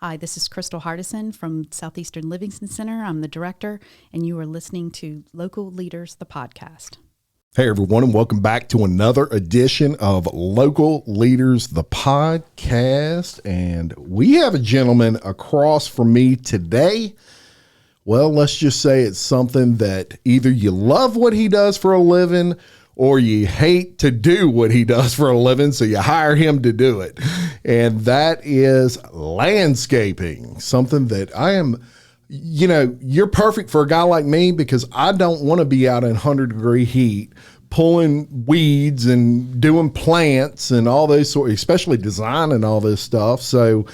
Hi, this is Crystal Hardison from Southeastern Livingston Center. I'm the director, and you are listening to Local Leaders, the podcast. Hey, everyone, and welcome back to another edition of Local Leaders, the podcast. And we have a gentleman across from me today. Well, let's just say it's something that either you love what he does for a living or you hate to do what he does for a living, so you hire him to do it. And that is landscaping, something that I am, you're perfect for a guy like me because I don't want to be out in 100-degree heat pulling weeds and doing plants and all those sort, especially designing all this stuff. So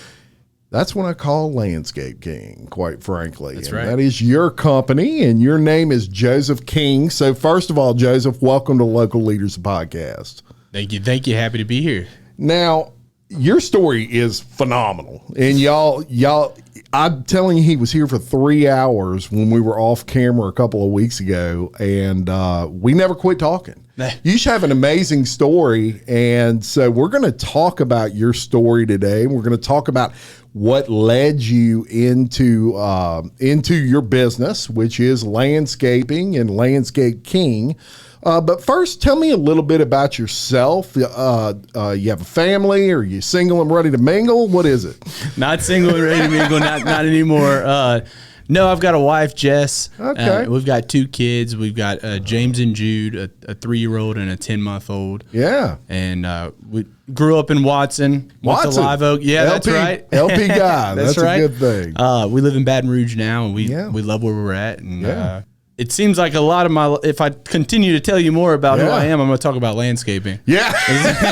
that's what I call Landscape King, quite frankly. That's and right. That is your company, and your name is Joseph King. So first of all, Joseph, welcome to Local Leaders Podcast. Thank you. Happy to be here. Now, your story is phenomenal. And y'all, I'm telling you, he was here for 3 hours when we were off camera a couple of weeks ago, and we never quit talking. You should have an amazing story, and so we're going to talk about your story today. We're going to talk about what led you into your business, which is landscaping and Landscape King. But first, tell me a little bit about yourself. You have a family? Or are you single and ready to mingle? What is it? Not single and ready to mingle. Not anymore. No, I've got a wife, Jess. Okay. We've got 2 kids. We've got James and Jude, a 3-year-old and a 10-month-old. Yeah. And we grew up in Watson. Went to Live Oak. Yeah, LP, that's right. LP guy. That's right. a good thing. We live in Baton Rouge now, and we love where we're at. And it seems like a lot of if I continue to tell you more about who I am, I'm going to talk about landscaping. Yeah.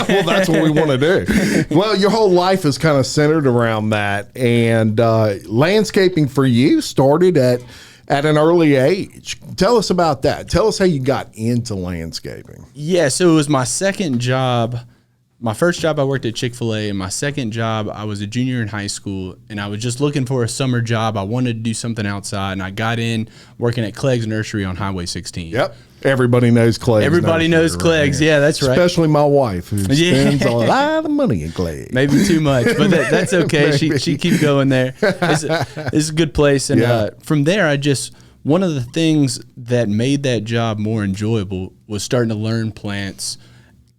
Well, that's what we want to do. Well, your whole life is kind of centered around that. And landscaping for you started at an early age. Tell us about that. Tell us how you got into landscaping. Yeah, so it was my second job. My first job, I worked at Chick-fil-A, and my second job, I was a junior in high school, and I was just looking for a summer job. I wanted to do something outside, and I got in working at Clegg's Nursery on Highway 16. Yep. Everybody knows Clegg's. Everybody knows Clegg's. Yeah, that's right. Especially my wife, who spends a lot of money in Clegg. Maybe too much, but that's okay. She keep going there. It's a good place. And from there, one of the things that made that job more enjoyable was starting to learn plants.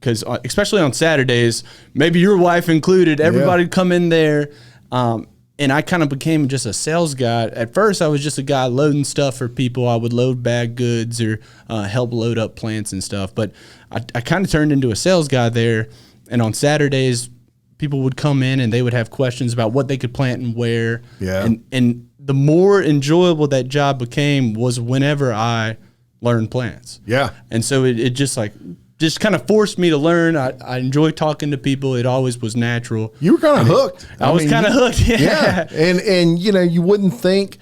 Because especially on Saturdays, maybe your wife included, everybody would come in there, and I kind of became just a sales guy. At first, I was just a guy loading stuff for people. I would load bag goods or help load up plants and stuff. But I kind of turned into a sales guy there, and on Saturdays, people would come in and they would have questions about what they could plant and where. Yeah. And the more enjoyable that job became was whenever I learned plants. Yeah. And so it just kind of forced me to learn. I enjoy talking to people. It always was natural. You were kind of hooked. I was kind of hooked. Yeah. And you wouldn't think,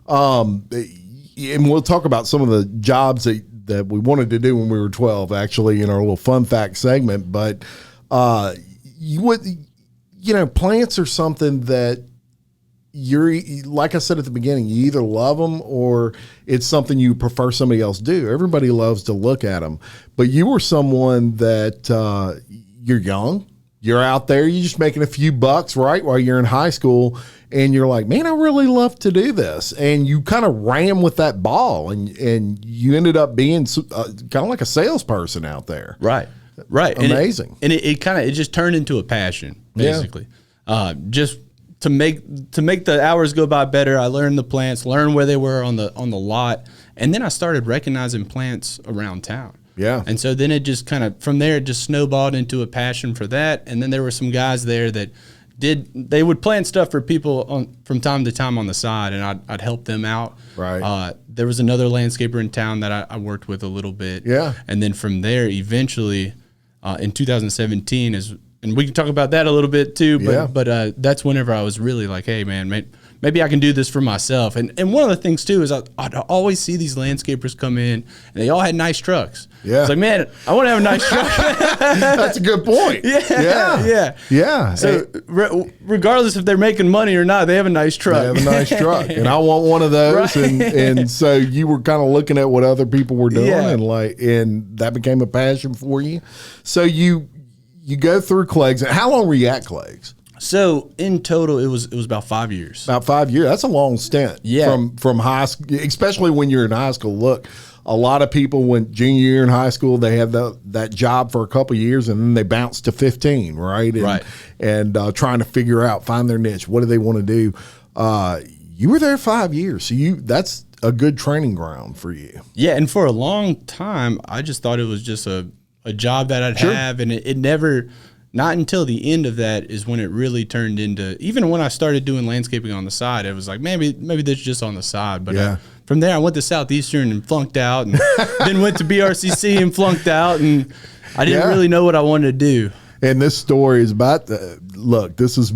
and we'll talk about some of the jobs that we wanted to do when we were 12, actually, in our little fun fact segment. But plants are something that like I said at the beginning, you either love them or it's something you prefer somebody else do. Everybody loves to look at them, but you were someone that you're young, you're out there, you're just making a few bucks, right, while you're in high school, and you're like, man, I really love to do this, and you kind of ran with that ball, and you ended up being kind of like a salesperson out there. Right. Amazing. And it just turned into a passion, basically. Just to make the hours go by better, I learned the plants, learned where they were on the lot, and then I started recognizing plants around town. Yeah. And so then it just kind of, from there, it just snowballed into a passion for that. And then there were some guys there that they would plant stuff for people from time to time on the side, and I'd help them out. Right. There was another landscaper in town that I worked with a little bit. Yeah. And then from there, eventually, in 2017, and we can talk about that a little bit too, but that's whenever I was really like, hey, man, maybe I can do this for myself. And one of the things too is I'd always see these landscapers come in, and they all had nice trucks. Yeah. It's like, man, I want to have a nice truck. That's a good point. Yeah. So regardless if they're making money or not, they have a nice truck. They have a nice truck, and I want one of those. Right. And so you were kind of looking at what other people were doing, and that became a passion for you. So you go through Clegg's. How long were you at Clegg's? So in total, it was about 5 years. About 5 years. That's a long stint. Yeah. From high school, especially when you're in high school. Look, a lot of people, when junior year in high school, they have that job for a couple of years and then they bounce to 15, right? Right. And trying to figure out, find their niche. What do they want to do? You were there 5 years. So that's a good training ground for you. Yeah. And for a long time, I just thought it was just a job that I'd have. And it never, not until the end of that is when it really turned into, even when I started doing landscaping on the side, it was like, maybe this is just on the side. But from there, I went to Southeastern and flunked out, and then went to BRCC and flunked out, and I didn't really know what I wanted to do. And this story is about, look, this is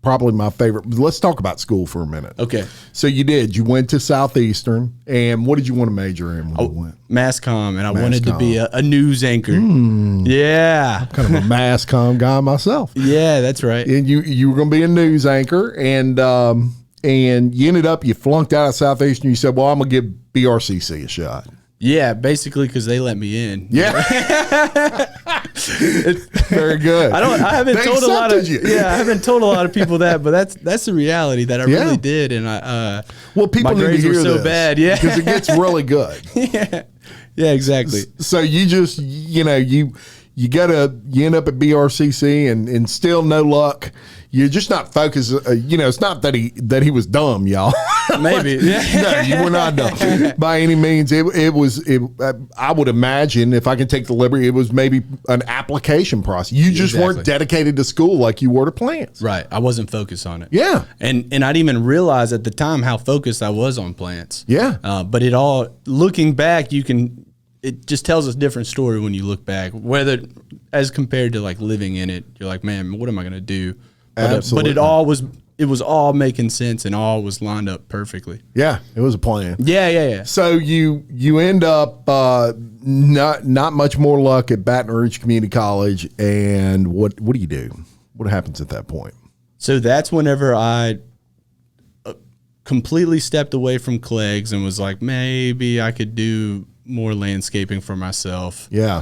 probably my favorite. Let's talk about school for a minute. Okay. So you went to Southeastern, and what did you want to major in when you went? Mass comm, and I wanted to be a news anchor. Yeah. I'm kind of a mass comm guy myself. Yeah, that's right. And you were going to be a news anchor, and you ended up, you flunked out of Southeastern. You said, well, I'm going to give BRCC a shot. Yeah, basically because they let me in. Yeah. Very good. I haven't told a lot of I haven't told a lot of people that, but that's the reality that I really did, and people my need grades to hear were so this, bad, because it gets really good. Yeah, exactly. So you just you end up at BRCC and still no luck. You're just not focused. It's not that he was dumb, y'all. Maybe. No, you were not dumb by any means. It was. I would imagine, if I can take the liberty, it was maybe an application process. You just weren't dedicated to school like you were to plants. Right. I wasn't focused on it. Yeah. And I didn't even realize at the time how focused I was on plants. Yeah. But looking back, it just tells a different story when you look back, whether as compared to like living in it. You're like, man, what am I going to do? Absolutely. But it was all making sense and all was lined up perfectly. Yeah, it was a plan. Yeah. So you end up not much more luck at Baton Rouge Community College, and what do you do? What happens at that point? So that's whenever I completely stepped away from Clegg's and was like, maybe I could do more landscaping for myself. Yeah.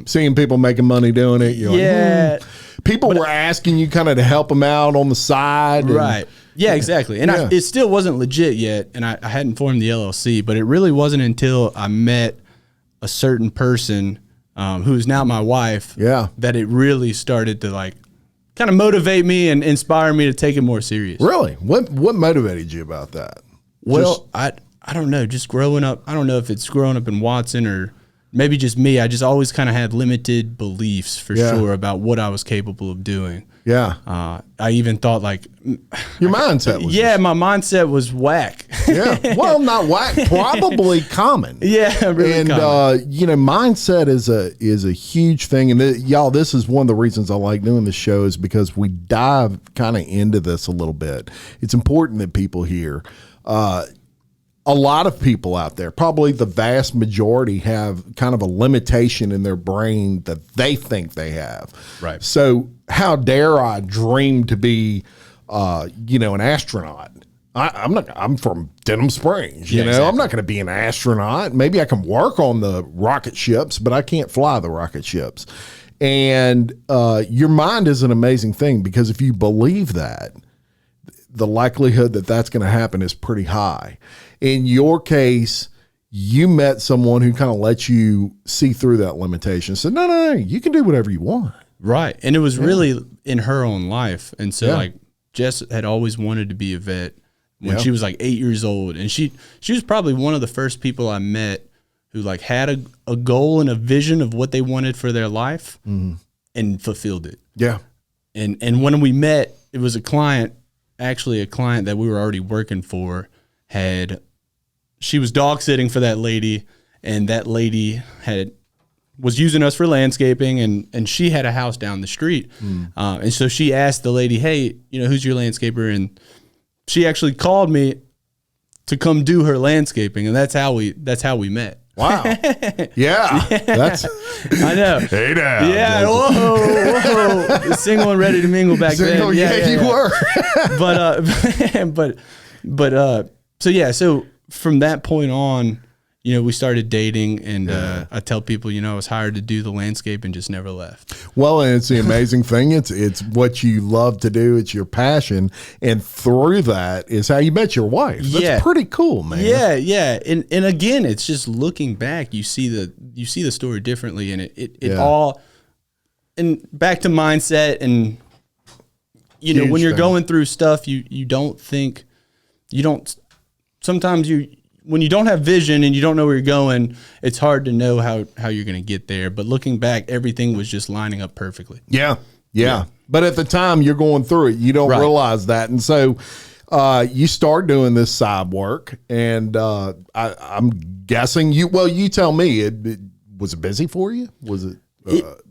Seeing people making money doing it. You're like, people were asking you kind of to help them out on the side. Right. Yeah, exactly. And it still wasn't legit yet, and I hadn't formed the LLC, but it really wasn't until I met a certain person who is now my wife that it really started to like kind of motivate me and inspire me to take it more serious. Really? What motivated you about that? Well, I don't know, just growing up. I don't know if it's growing up in Watson or maybe just me. I just always kind of had limited beliefs for sure about what I was capable of doing. Yeah. I even thought like your mindset was my mindset was whack. Yeah. Well, not whack, probably common. Yeah, really common. Mindset is a huge thing, and y'all, this is one of the reasons I like doing this show, is because we dive kind of into this a little bit. It's important that people hear. A lot of people out there, probably the vast majority, have kind of a limitation in their brain that they think they have. Right. So how dare I dream to be, an astronaut? I'm from Denham Springs. Exactly. I'm not going to be an astronaut. Maybe I can work on the rocket ships, but I can't fly the rocket ships. And your mind is an amazing thing, because if you believe that, the likelihood that that's going to happen is pretty high. In your case, you met someone who kind of let you see through that limitation. Said, no, you can do whatever you want. Right. And it was really in her own life. And so like Jess had always wanted to be a vet when she was like 8 years old. And she was probably one of the first people I met who like had a goal and a vision of what they wanted for their life and fulfilled it. Yeah. And when we met, it was a client that we were already working for. She was dog sitting for that lady, and that lady was using us for landscaping, and she had a house down the street. And so she asked the lady, hey, who's your landscaper? And she actually called me to come do her landscaping, and that's how we met. Wow. Yeah. That's I know. Hey now. Yeah. Whoa. Single and ready to mingle back then. Yeah, you were. So from that point on, we started dating, and I tell people, I was hired to do the landscape and just never left. Well, and it's the amazing thing. It's what you love to do. It's your passion. And through that is how you met your wife. That's pretty cool, man. Yeah. And again, it's just looking back, you see the story differently, and it all, and back to mindset, and Huge when you're thing. going through stuff, sometimes when you don't have vision and you don't know where you're going, it's hard to know how you're going to get there. But looking back, everything was just lining up perfectly. Yeah. But at the time you're going through it, you don't realize that. And so you start doing this side work, and I'm guessing you tell me, was it busy for you? Was it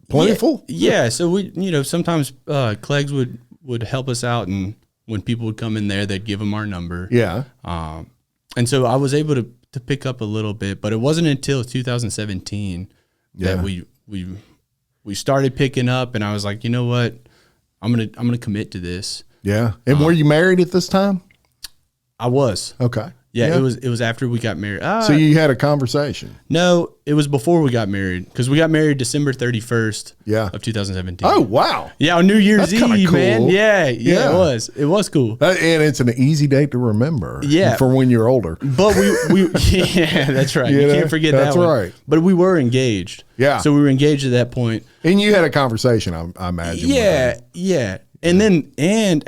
plentiful? Yeah. So we, sometimes Clegg's would help us out, and when people would come in there, they'd give them our number. Yeah. And so I was able to pick up a little bit, but it wasn't until 2017 that we started picking up, and I was like, you know what, I'm gonna commit to this. Yeah. And were you married at this time? I was. Okay. Yeah. It was after we got married. So you had a conversation? No, it was before we got married, because we got married December 31st. Of 2017. Oh, wow. Yeah, on New Year's That's kinda Eve, cool. man. Yeah, it was cool. And it's an easy date to remember. Yeah. For when you're older. But we yeah, that's right. You can't forget that that's one. right. But we were engaged. Yeah. So we were engaged at that point. And you had a conversation, I imagine. Yeah. And then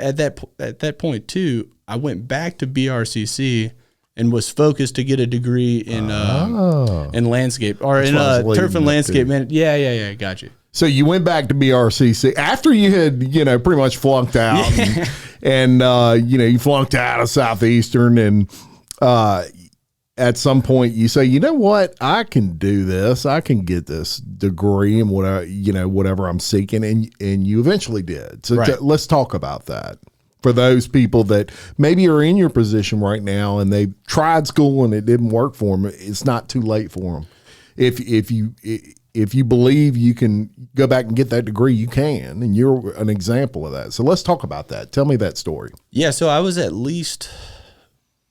at that point too, I went back to BRCC and was focused to get a degree in landscape, or in turf and landscape. Man, yeah, got you. So you went back to BRCC after you had, pretty much flunked out, and you flunked out of Southeastern, and at some point you say, you know what, I can do this. I can get this degree in whatever I'm seeking, and you eventually did. So let's talk about that. For those people that maybe are in your position right now and they've tried school and it didn't work for them, it's not too late for them. If you believe you can go back and get that degree, you can, and you're an example of that. So let's talk about that. Tell me that story. Yeah, so I was at least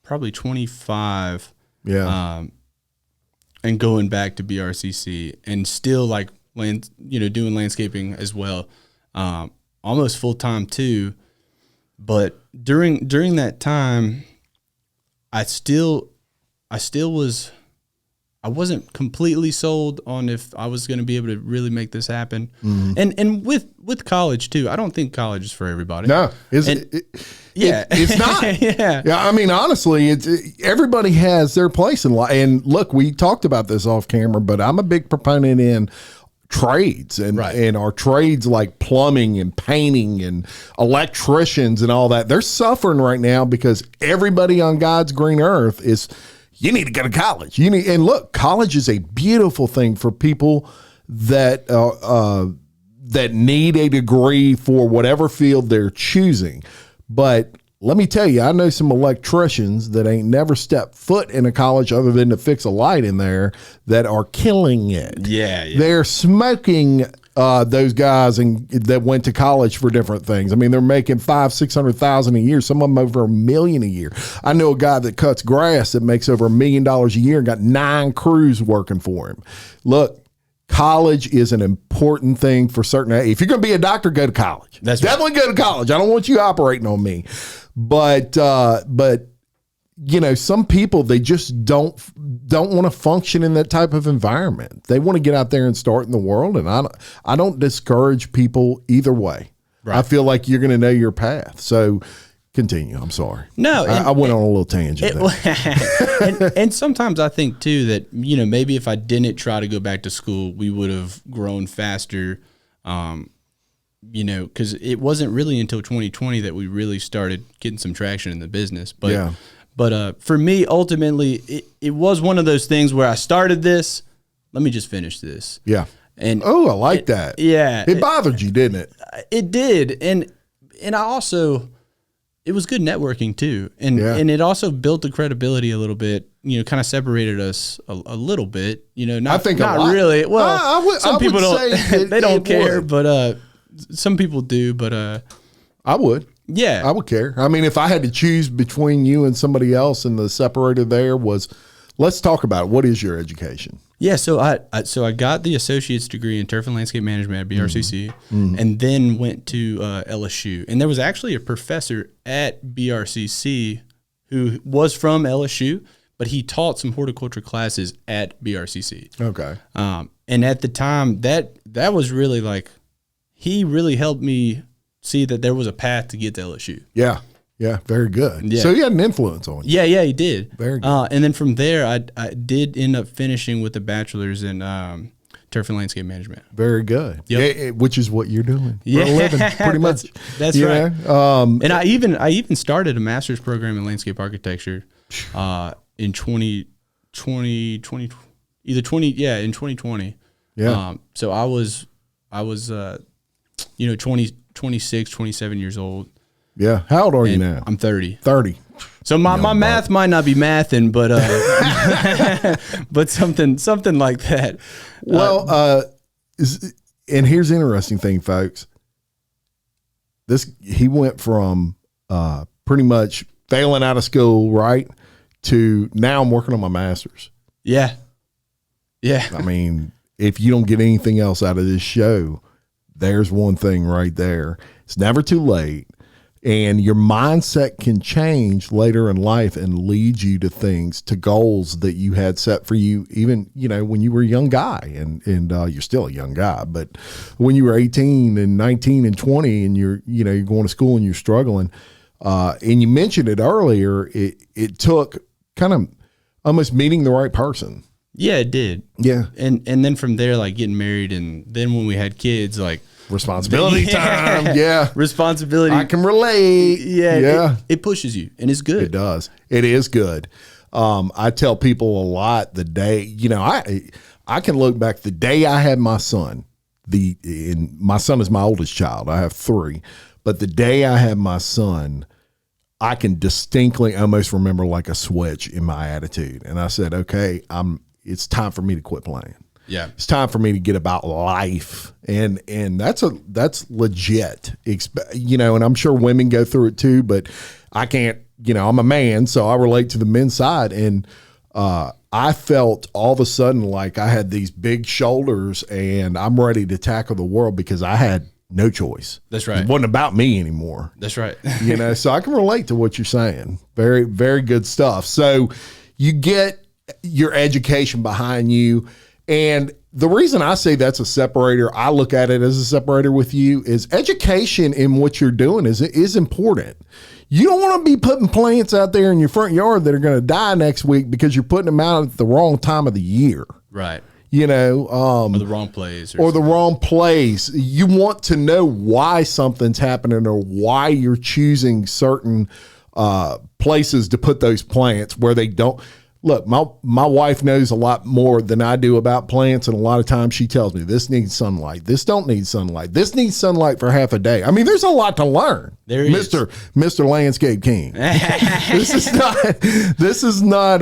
probably 25. Yeah. And going back to BRCC and still doing landscaping as well, almost full time too. But during that time, I wasn't completely sold on if I was going to be able to really make this happen. Mm-hmm. And with college too, I don't think college is for everybody. No, it's not. Yeah. I mean, honestly, everybody has their place in life. And look, we talked about this off camera, but I'm a big proponent in trades and our trades like plumbing and painting and electricians and all that. They're suffering right now because everybody on God's green earth is, you need to go to college. And look, college is a beautiful thing for people that that need a degree for whatever field they're choosing. But let me tell you, I know some electricians that ain't never stepped foot in a college other than to fix a light in there that are killing it. Yeah. They're smoking those guys that went to college for different things. I mean, they're making $500,000-$600,000 a year. Some of them over $1 million a year. I know a guy that cuts grass that makes over $1 million a year and got 9 crews working for him. Look, college is an important thing for certain. If you're going to be a doctor, go to college. That's definitely go to college. I don't want you operating on me, but some people, they just don't want to function in that type of environment. They want to get out there and start in the world. And I don't discourage people either way. Right. I feel like you're going to know your path. So continue. I'm sorry. No, I went on a little tangent there. and sometimes I think too that, maybe if I didn't try to go back to school, we would have grown faster. Because it wasn't really until 2020 that we really started getting some traction in the business. But for me, ultimately, it was one of those things where I started this. Let me just finish this. Yeah. And I like that. Yeah. It bothered you, didn't it? It did. And I also, it was good networking too. And it also built the credibility a little bit, kind of separated us a little bit, I think not really. Well, some people don't, they don't care, would. but some people do, but I would. Yeah. I would care. I mean, if I had to choose between you and somebody else and the separator there was, let's talk about it. What is your education? Yeah, so I got the associate's degree in turf and landscape management at BRCC, and then went to LSU. And there was actually a professor at BRCC who was from LSU, but he taught some horticulture classes at BRCC. Okay. And at the time, that was really like, he really helped me see that there was a path to get to LSU. Yeah. Yeah. Very good. Yeah. So he had an influence on you. Yeah, he did. Very good. And then from there, I did end up finishing with a bachelor's in turf and landscape management. Very good. Yep. Yeah, which is what you're doing for Yeah. a living, pretty much. That's Yeah. right. And I even started a master's program in landscape architecture in 2020, in 2020. Yeah. So I was 26, 27 years old. Yeah. How old are you And now? I'm 30. 30. So my math might not be mathing, but but something like that. Well, and here's the interesting thing, folks. He went from pretty much failing out of school, right, to now I'm working on my master's. Yeah. I mean, if you don't get anything else out of this show, there's one thing right there. It's never too late. And your mindset can change later in life and lead you to things, to goals that you had set for you, even, when you were a young guy and you're still a young guy, but when you were 18 and 19 and 20 and you're going to school and you're struggling, and you mentioned it earlier, it took kind of almost meeting the right person. Yeah, it did. Yeah. And then from there, like getting married, and then when we had kids, like responsibility time. Yeah. Responsibility. I can relate. Yeah. Yeah. It pushes you, and it's good. It does. It is good. I tell people a lot the day, I can look back the day I had my son, my son is my oldest child. I have 3, but the day I had my son, I can distinctly almost remember like a switch in my attitude. And I said, okay, it's time for me to quit playing. Yeah. It's time for me to get about life. And that's legit, and I'm sure women go through it too, but I can't, I'm a man, so I relate to the men's side. And, I felt all of a sudden like I had these big shoulders and I'm ready to tackle the world because I had no choice. That's right. It wasn't about me anymore. That's right. So I can relate to what you're saying. Very, very good stuff. So you get your education behind you. And the reason I say that's a separator, I look at it as a separator with you, is education in what you're doing is important. You don't want to be putting plants out there in your front yard that are going to die next week because you're putting them out at the wrong time of the year. Right. Or the wrong place. Or the wrong place. You want to know why something's happening or why you're choosing certain places to put those plants where they don't. Look, my wife knows a lot more than I do about plants, and a lot of times she tells me this needs sunlight, this don't need sunlight, this needs sunlight for half a day. I mean, there's a lot to learn. There is. Mr. Landscape King. This is not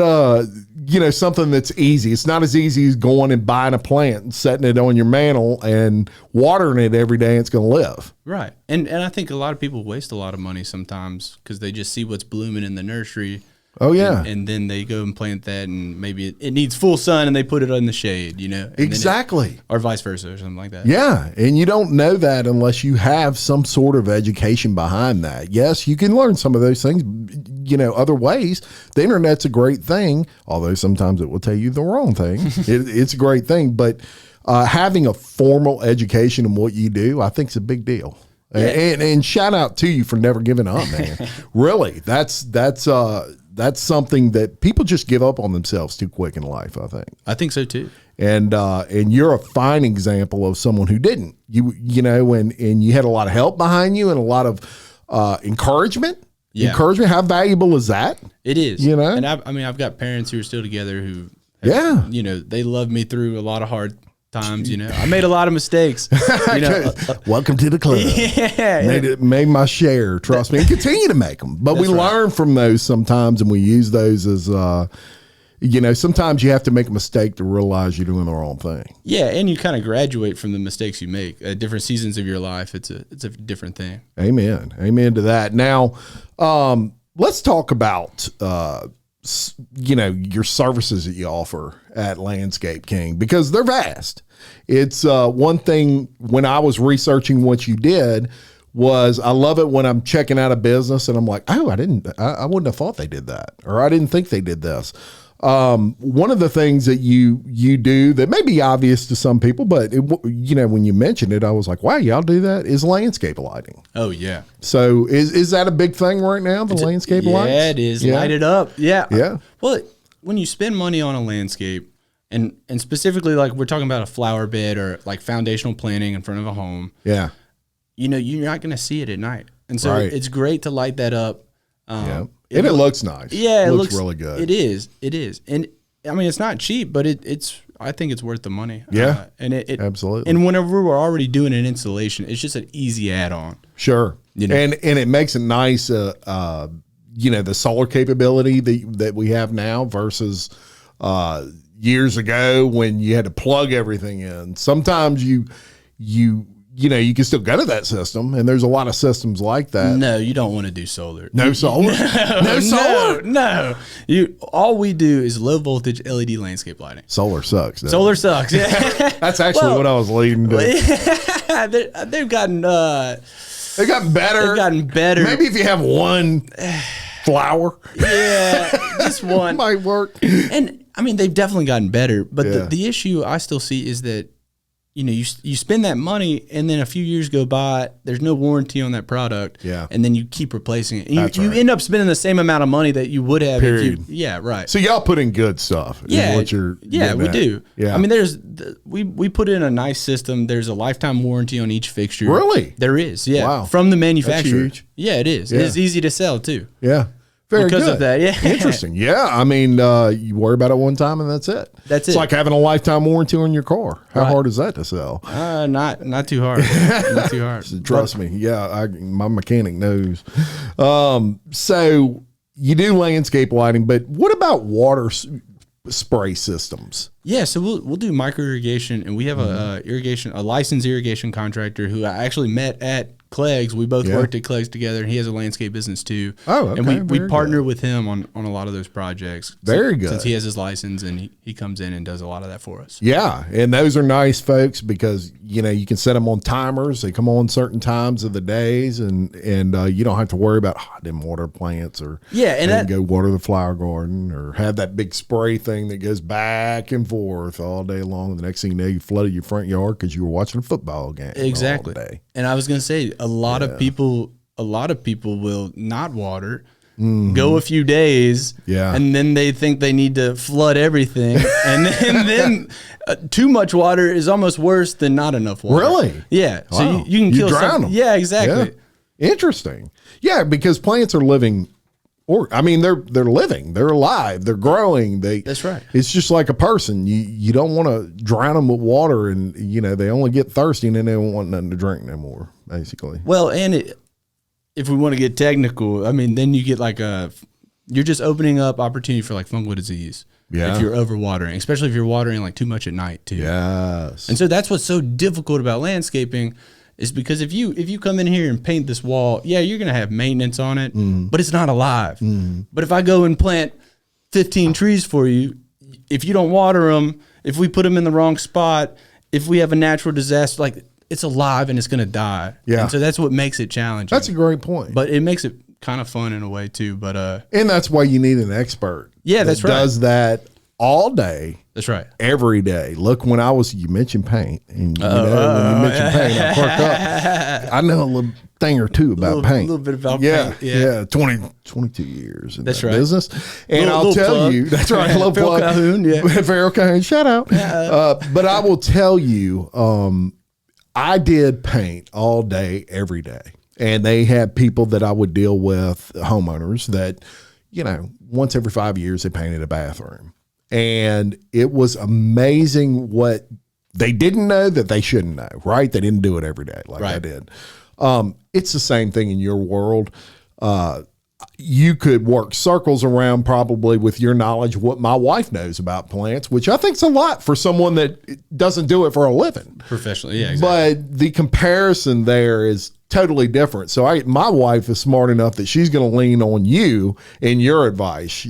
something that's easy. It's not as easy as going and buying a plant and setting it on your mantle and watering it every day and it's going to live. Right. And I think a lot of people waste a lot of money sometimes because they just see what's blooming in the nursery. Oh, yeah. And then they go and plant that, and maybe it needs full sun, and they put it in the shade, Exactly. Or vice versa or something like that. Yeah, and you don't know that unless you have some sort of education behind that. Yes, you can learn some of those things, other ways. The internet's a great thing, although sometimes it will tell you the wrong thing. It's a great thing, but having a formal education in what you do, I think is a big deal. Yeah. And shout out to you for never giving up, man. Really, that's something that people just give up on themselves too quick in life, I think. I think so too. And you're a fine example of someone who didn't. And you had a lot of help behind you and a lot of encouragement. Yeah. Encouragement, how valuable is that? It is. And I've got parents who are still together who they love me through a lot of hard times. I made a lot of mistakes. Welcome to the club. Yeah, made my share. Trust me, and continue to make them. But we learn from those sometimes, and we use those as sometimes you have to make a mistake to realize you're doing the wrong thing. Yeah, and you kind of graduate from the mistakes you make at different seasons of your life. It's a different thing. Amen to that. Now, let's talk about your services that you offer at Landscape King, because they're vast. It's one thing when I was researching what you did was I love it when I'm checking out a business and I'm like, oh, I wouldn't have thought they did that, or I didn't think they did this. One of the things that you do that may be obvious to some people, but when you mentioned it, I was like, wow, y'all do that, is landscape lighting. Oh yeah. So is that a big thing right now? The landscape lights? Yeah, it is. Yeah. Light it up. Yeah. Yeah. Well, when you spend money on a landscape, and specifically like we're talking about a flower bed or like foundational planting in front of a home. Yeah. You're not going to see it at night. And so it's great to light that up. Yeah. And it looks nice. Yeah. It looks really good. It is. And I mean, it's not cheap, but I think it's worth the money. Yeah. And it absolutely. And whenever we're already doing an installation, it's just an easy add-on. Sure. And it makes it nice, the solar capability that we have now versus, years ago when you had to plug everything in. Sometimes you can still go to that system, and there's a lot of systems like that. No, you don't want to do solar. No solar? No solar? No. All we do is low voltage LED landscape lighting. Solar sucks. Solar sucks. Yeah. That's actually what I was leading to. They've gotten better. They've gotten better. Maybe if you have one flower. Yeah, just one. Might work. And I mean, they've definitely gotten better, but the issue I still see is that, you spend that money and then a few years go by, there's no warranty on that product. Yeah. And then you keep replacing it. And you end up spending the same amount of money that you would have. Period. Yeah, right. So y'all put in good stuff. Yeah. What you're we do. Yeah. I mean, we put in a nice system. There's a lifetime warranty on each fixture. Really? There is. Yeah. Wow. From the manufacturer. That's huge. Yeah, it is. Yeah. It's easy to sell too. Yeah. Very because good. of that, yeah. Interesting. Yeah. I mean, you worry about it one time and that's it. That's it's it. like having a lifetime warranty on your car. How hard is that to sell? Not too hard. Not too hard. Trust me. Yeah. My mechanic knows. So you do landscape lighting, but what about water spray systems? Yeah, so we'll do micro irrigation, and we have a licensed irrigation contractor who I actually met at Clegg's. We both worked at Clegg's together, and he has a landscape business too. Oh, okay. And we partner with him on a lot of those projects. Very good. Since he has his license, and he comes in and does a lot of that for us. Yeah, and those are nice folks because you can set them on timers. They come on certain times of the days, and you don't have to worry about I didn't water plants or and I didn't go water the flower garden or have that big spray thing that goes back and forth all day long. The next thing you know, you flooded your front yard because you were watching a football game exactly. all day. And I was going to say a lot of people will not water. Go a few days, and then they think they need to flood everything, and then too much water is almost worse than not enough water. Really? Yeah. Wow. So you can kill drown them. Yeah, exactly. Yeah. Interesting. Yeah, because plants are living. They're living, they're alive, they're growing. That's right. It's just like a person. You don't want to drown them with water, and they only get thirsty, and then they don't want nothing to drink no more. Basically. Well, and if we want to get technical, then you get you're just opening up opportunity for like fungal disease. Yeah. If you're overwatering, especially if you're watering like too much at night too. Yes. And so that's what's so difficult about landscaping. Is because if you come in here and paint this wall, you're going to have maintenance on it, but it's not alive. But if I go and plant 15 trees for you, if you don't water them, if we put them in the wrong spot, if we have a natural disaster, it's alive and it's going to die. Yeah. And so that's what makes it challenging. That's a great point. But it makes it kind of fun in a way too. But and that's why you need an expert. Yeah, that's right. Does that all day. That's right. Every day. Look, you mentioned paint, and when you mentioned paint, I perked up. I know a little thing or two about paint. A little bit about paint. Yeah. 22 years in that right. business. And I'll tell you, that's right, a little plug. Farrell Calhoun, shout out. But I will tell you, I did paint all day, every day. And they had people that I would deal with, homeowners that, once every 5 years they painted a bathroom. And it was amazing what they didn't know that they shouldn't know, right? They didn't do it every day like I did. It's the same thing in your world. You could work circles around probably with your knowledge what my wife knows about plants, which I think is a lot for someone that doesn't do it for a living. Professionally, yeah, exactly. But the comparison there is totally different. So my wife is smart enough that she's going to lean on you and your advice,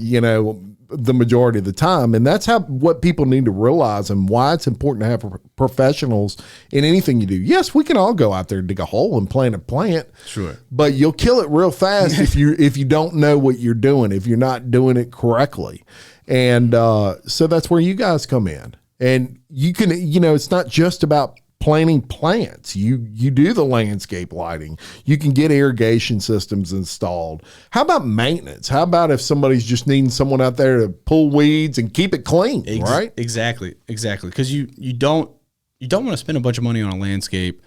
the majority of the time. And that's what people need to realize, and why it's important to have professionals in anything you do. Yes, we can all go out there and dig a hole and plant a plant. Sure. But you'll kill it real fast if you don't know what you're doing, if you're not doing it correctly. And so that's where you guys come in. And you can, it's not just about planting plants. You do the landscape lighting. You can get irrigation systems installed. How about maintenance? How about if somebody's just needing someone out there to pull weeds and keep it clean, right? Exactly. Because you don't want to spend a bunch of money on a landscape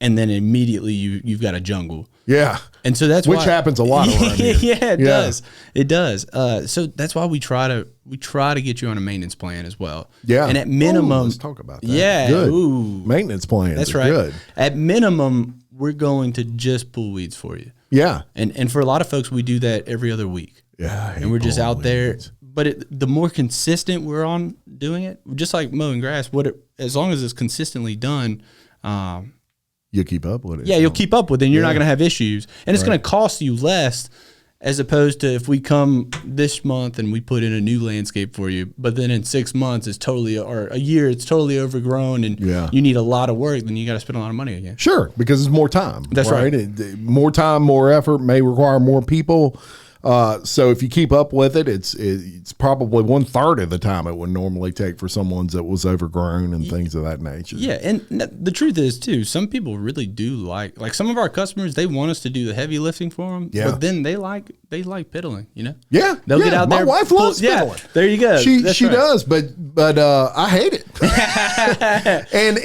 and then immediately you've got a jungle. Yeah. And so that's which happens a lot around here. Yeah, it does. It does. So that's why we try to get you on a maintenance plan as well. Yeah. And at minimum, let's talk about that. Yeah. Good. Ooh. Maintenance plans. That's right. Good. At minimum, we're going to just pull weeds for you. Yeah. And for a lot of folks, we do that every other week. Yeah. And we're just out there. Weeds. But the more consistent we're on doing it, just like mowing grass, as long as it's consistently done, you'll keep up with it. Yeah, you'll keep up with it, and you're not going to have issues. And it's going to cost you less, as opposed to if we come this month and we put in a new landscape for you, but then in 6 months or a year it's totally overgrown and you need a lot of work, then you got to spend a lot of money again. Sure, because it's more time. That's right. More time, more effort may require more people. So if you keep up with it, it's probably 1/3 of the time it would normally take for someone's that was overgrown and things of that nature. Yeah, and the truth is too, some people really do like some of our customers. They want us to do the heavy lifting for them, but then they like piddling. Yeah, they'll get out there. My wife loves piddling. Yeah, there you go. She does, but I hate it. and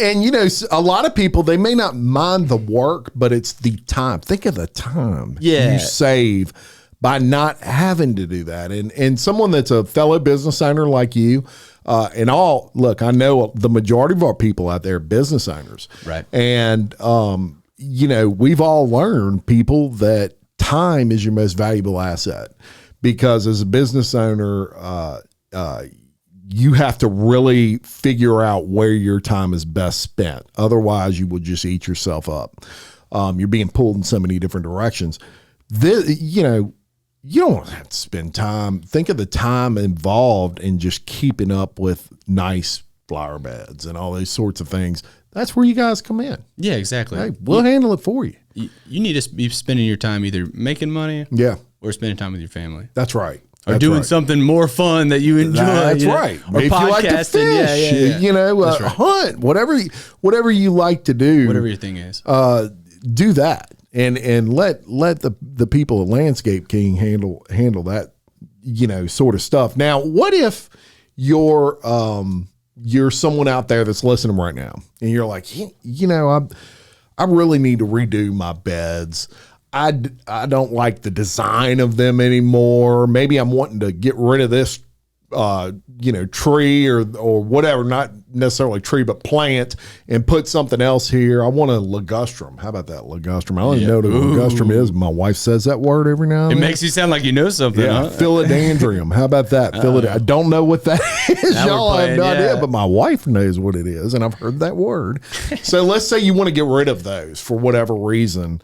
a lot of people, they may not mind the work, but it's the time. Think of the time you save by not having to do that. And someone that's a fellow business owner like you, look, I know the majority of our people out there are business owners. Right. And, we've all learned, people, that time is your most valuable asset, because as a business owner, you have to really figure out where your time is best spent. Otherwise, you will just eat yourself up. You're being pulled in so many different directions. You don't have to spend time. Think of the time involved in just keeping up with nice flower beds and all those sorts of things. That's where you guys come in. Yeah, exactly. Hey, we'll handle it for you. You need to be spending your time either making money or spending time with your family. That's right. Or doing something more fun that you enjoy. That's right. Or if you like to fish, hunt, whatever you like to do. Whatever your thing is. Do that. And let the people at Landscape King handle that, sort of stuff. Now, what if you're someone out there that's listening right now, and you're like, I really need to redo my beds. I don't like the design of them anymore. Maybe I'm wanting to get rid of this tree or whatever, not necessarily tree, but plant, and put something else here. I want a ligustrum. How about that ligustrum? I don't even know what a ligustrum is. My wife says that word every now and then. It makes you sound like you know something. Yeah, huh? Philodendron. How about that? I don't know what that is. Y'all have no idea, but my wife knows what it is, and I've heard that word. So let's say you want to get rid of those for whatever reason.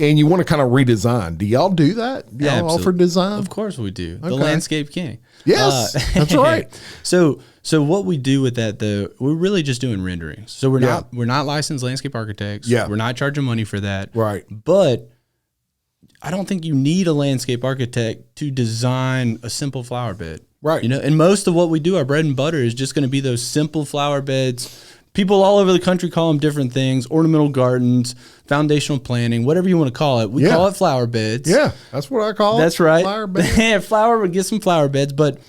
And you want to kind of redesign. Do y'all do that? Do y'all offer design? Of course we do. Okay. The Landscape King. Yes, that's right. So what we do with that, though, we're really just doing renderings. So we're not licensed landscape architects. Yeah. We're not charging money for that. Right. But I don't think you need a landscape architect to design a simple flower bed. Right. And most of what we do, our bread and butter, is just going to be those simple flower beds. People all over the country call them different things: ornamental gardens, foundational planting, whatever you want to call it. We call it flower beds. Yeah, that's what I call it. That's right. Flower beds. Get some flower beds. But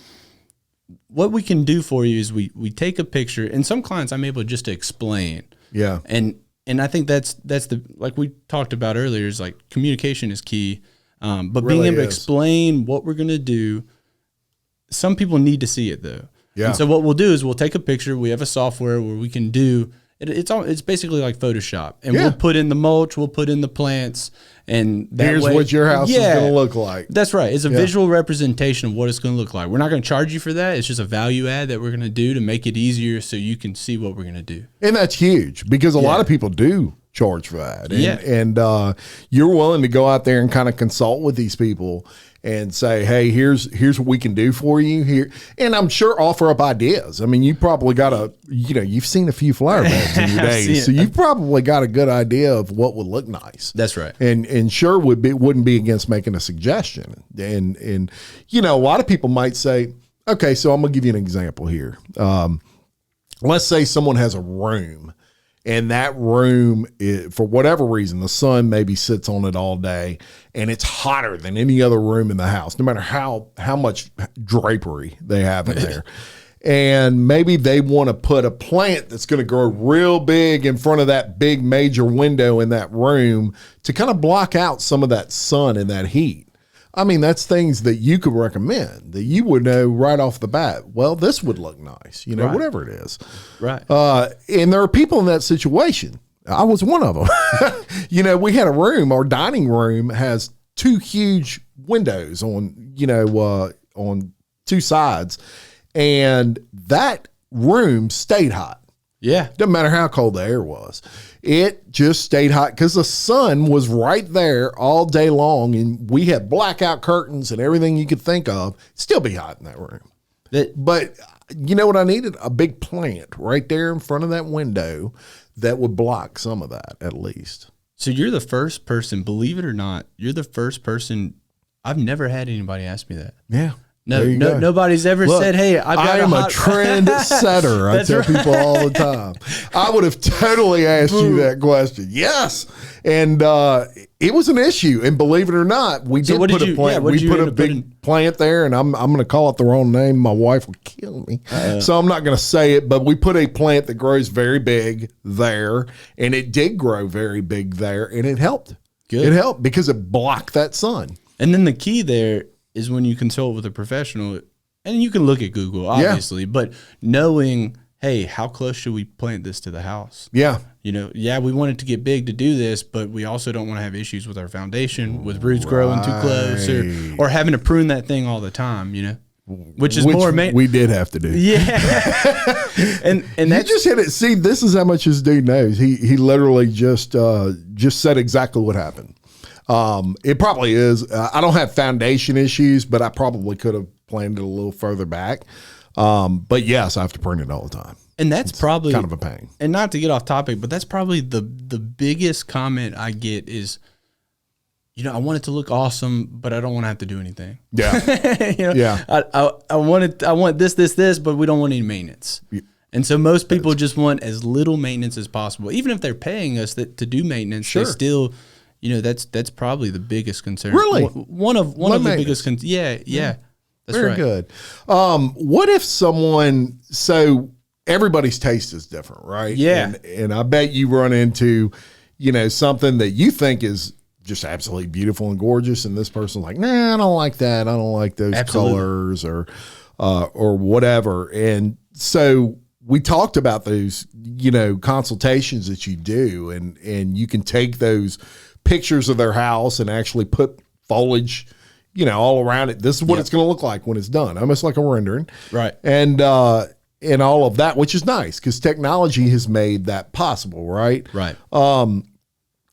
what we can do for you is we take a picture, and some clients I'm able just to explain. Yeah. And I think that's the, like we talked about earlier, is like communication is key. But being able to explain what we're going to do, some people need to see it though. Yeah. And so what we'll do is we'll take a picture. We have a software where we can do it. It's basically like Photoshop, and we'll put in the mulch, we'll put in the plants, and here's what your house is going to look like. That's right. It's a visual representation of what it's going to look like. We're not going to charge you for that. It's just a value add that we're going to do to make it easier so you can see what we're going to do. And that's huge, because a lot of people do charge for that. Yeah. And you're willing to go out there and kind of consult with these people and say, hey, here's what we can do for you here. And I'm sure offer up ideas. I mean, you probably got you've seen a few flower beds in your days, so you've probably got a good idea of what would look nice. That's right. And sure wouldn't be against making a suggestion. And a lot of people might say, okay, so I'm going to give you an example here. Let's say someone has a room, and that room, for whatever reason, the sun maybe sits on it all day, and it's hotter than any other room in the house, no matter how much drapery they have in there. And maybe they want to put a plant that's going to grow real big in front of that big major window in that room to kind of block out some of that sun and that heat. I mean, that's things that you could recommend that you would know right off the bat. Well, this would look nice, Right. whatever it is. Right. And there are people in that situation. I was one of them. We had a room, our dining room has two huge windows on two sides. And that room stayed hot. Yeah. Doesn't matter how cold the air was. It just stayed hot because the sun was right there all day long, and we had blackout curtains and everything you could think of. Still be hot in that room. But you know what I needed? A big plant right there in front of that window that would block some of that at least. So you're the first person, believe it or not, you're the first person. I've never had anybody ask me that. Yeah. No, nobody's ever said, hey, I am a trend setter. I tell people all the time. I would have totally asked you that question. Yes. And it was an issue. And believe it or not, we did put a plant. We put a big plant there, and I'm going to call it the wrong name. My wife will kill me. So I'm not going to say it, but we put a plant that grows very big there, and it did grow very big there, and it helped. Good. It helped because it blocked that sun. And then the key there is when you consult with a professional, and you can look at Google, obviously, but knowing, hey, how close should we plant this to the house? Yeah. We want it to get big to do this, but we also don't want to have issues with our foundation, with roots growing too close, or having to prune that thing all the time, which more we did have to do. Yeah. and you just hit it. See, this is how much this dude knows. He literally just said exactly what happened. It probably is. I don't have foundation issues, but I probably could have planned it a little further back. But yes, I have to prune it all the time. And that's probably kind of a pain. And not to get off topic, but that's probably the biggest comment I get is, I want it to look awesome, but I don't want to have to do anything. Yeah. Yeah. I want this, but we don't want any maintenance. Yeah. And so most people just want as little maintenance as possible. Even if they're paying us to do maintenance, sure. They still, that's probably the biggest concern. Really? One of the biggest concerns. Yeah. That's very right. good. What if someone, so everybody's taste is different, right? Yeah. And I bet you run into, something that you think is just absolutely beautiful and gorgeous, and this person's like, nah, I don't like that. I don't like those colors or whatever. And so we talked about those, consultations that you do, and you can take those pictures of their house and actually put foliage, all around it. This is what it's going to look like when it's done, almost like a rendering. Right. And all of that, which is nice because technology has made that possible, right? Right.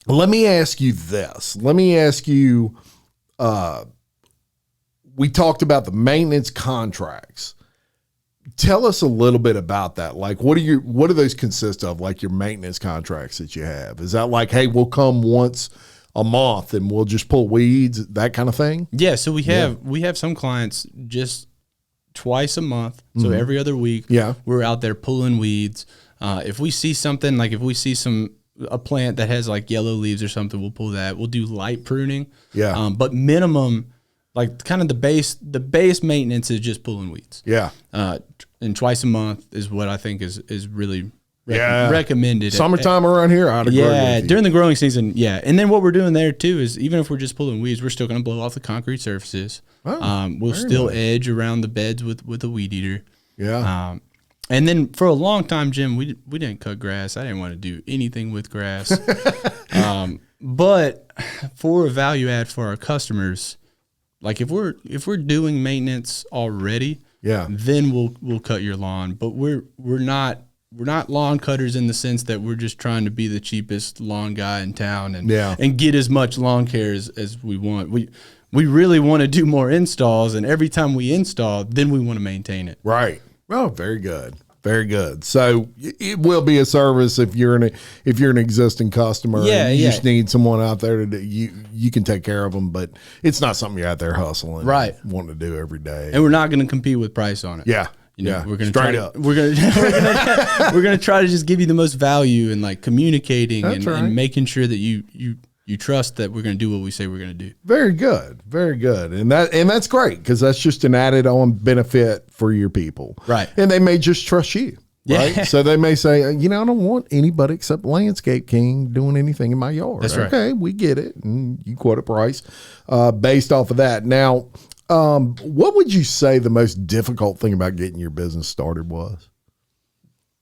Let me ask you this. Let me ask you, we talked about the maintenance contracts. Tell us a little bit about that. Like, what do those consist of? Like your maintenance contracts that you have? Is that like, hey, we'll come once a month and we'll just pull weeds, that kind of thing? Yeah. So we have some clients just twice a month. So every other week, we're out there pulling weeds. If we see something, like if we see a plant that has like yellow leaves or something, we'll pull that. We'll do light pruning. Yeah. But minimum, like kind of the base maintenance is just pulling weeds. Yeah. And twice a month is what I think is really recommended. Summertime around here, I'd agree with you. During the growing season, yeah. And then what we're doing there too is even if we're just pulling weeds, we're still going to blow off the concrete surfaces. We'll still edge around the beds with a weed eater. Yeah. And then for a long time, Jim, we didn't cut grass. I didn't want to do anything with grass. But for a value add for our customers, like if we're doing maintenance already, then we'll cut your lawn. But we're not not lawn cutters in the sense that we're just trying to be the cheapest lawn guy in town and get as much lawn care as we want. We really want to do more installs, and every time we install, then we want to maintain it. Right. Oh, very good. Very good. So it will be a service if you're an existing customer. Yeah, and you just need someone out there to you can take care of them, but it's not something you're out there hustling, right? Wanting to do every day. And we're not going to compete with price on it. Yeah. We're going to try to, we're going to try to just give you the most value and like communicating and making sure that you trust that we're going to do what we say we're going to do. Very good. Very good. And that's great, because that's just an added on benefit for your people. Right. And they may just trust you. Right. So they may say, I don't want anybody except Landscape King doing anything in my yard. That's right. Okay, we get it. And you quote a price based off of that. Now, what would you say the most difficult thing about getting your business started was?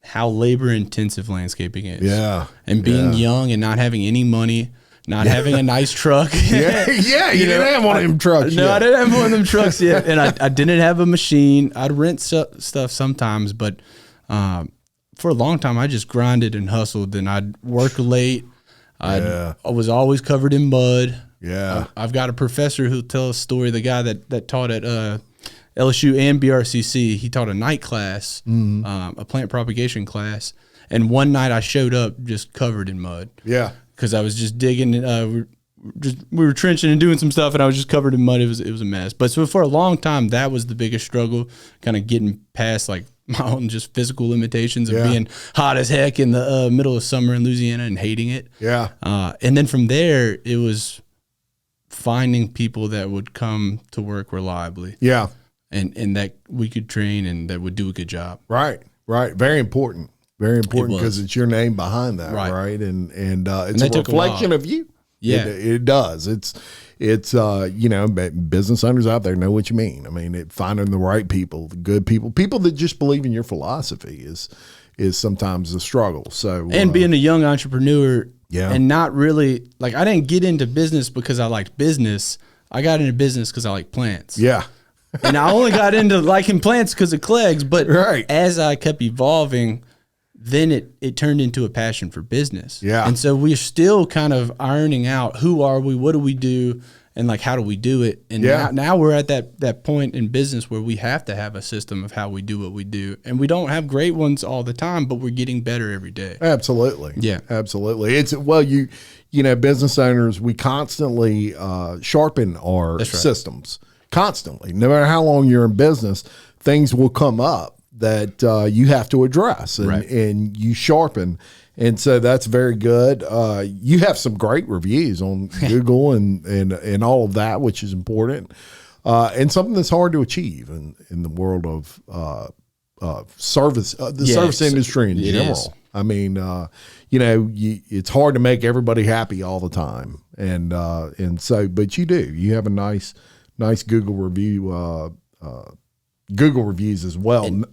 How labor intensive landscaping is. Yeah. And being young and not having any money. Not having a nice truck. You didn't have one of them trucks No, yet. I didn't have one of them trucks yet. And I didn't have a machine. I'd rent stuff sometimes, but for a long time, I just grinded and hustled, and I'd work late. I was always covered in mud. Yeah. I've got a professor who'll tell a story, the guy that taught at LSU and BRCC. He taught a night class, a plant propagation class. And one night I showed up just covered in mud. Yeah. Because I was just digging, we were trenching and doing some stuff, and I was just covered in mud. It was a mess. But so for a long time, that was the biggest struggle, kind of getting past like my own just physical limitations of being hot as heck in the middle of summer in Louisiana and hating it. Yeah. And then from there, it was finding people that would come to work reliably. Yeah. And that we could train and that would do a good job. Right. Very important. Very important, because it's your name behind that, right? And it's a reflection of you. Yeah, it does. It's business owners out there know what you mean. I mean, finding the right people, the good people that just believe in your philosophy is sometimes a struggle. So being a young entrepreneur, and not really like, I didn't get into business because I liked business. I got into business because I like plants. Yeah. And I only got into liking plants because of Clegg's, but as I kept evolving, then it turned into a passion for business. Yeah. And so we're still kind of ironing out, who are we, what do we do, and like, how do we do it? And now we're at that point in business where we have to have a system of how we do what we do. And we don't have great ones all the time, but we're getting better every day. Absolutely. Yeah. Absolutely. Business owners, we constantly sharpen our systems. Constantly. No matter how long you're in business, things will come up that you have to address and you sharpen. And so that's very good. You have some great reviews on Google and all of that, which is important. And something that's hard to achieve in the world of service, service industry in general. I mean, it's hard to make everybody happy all the time. And so, but you have a nice Google review, Google reviews as well. And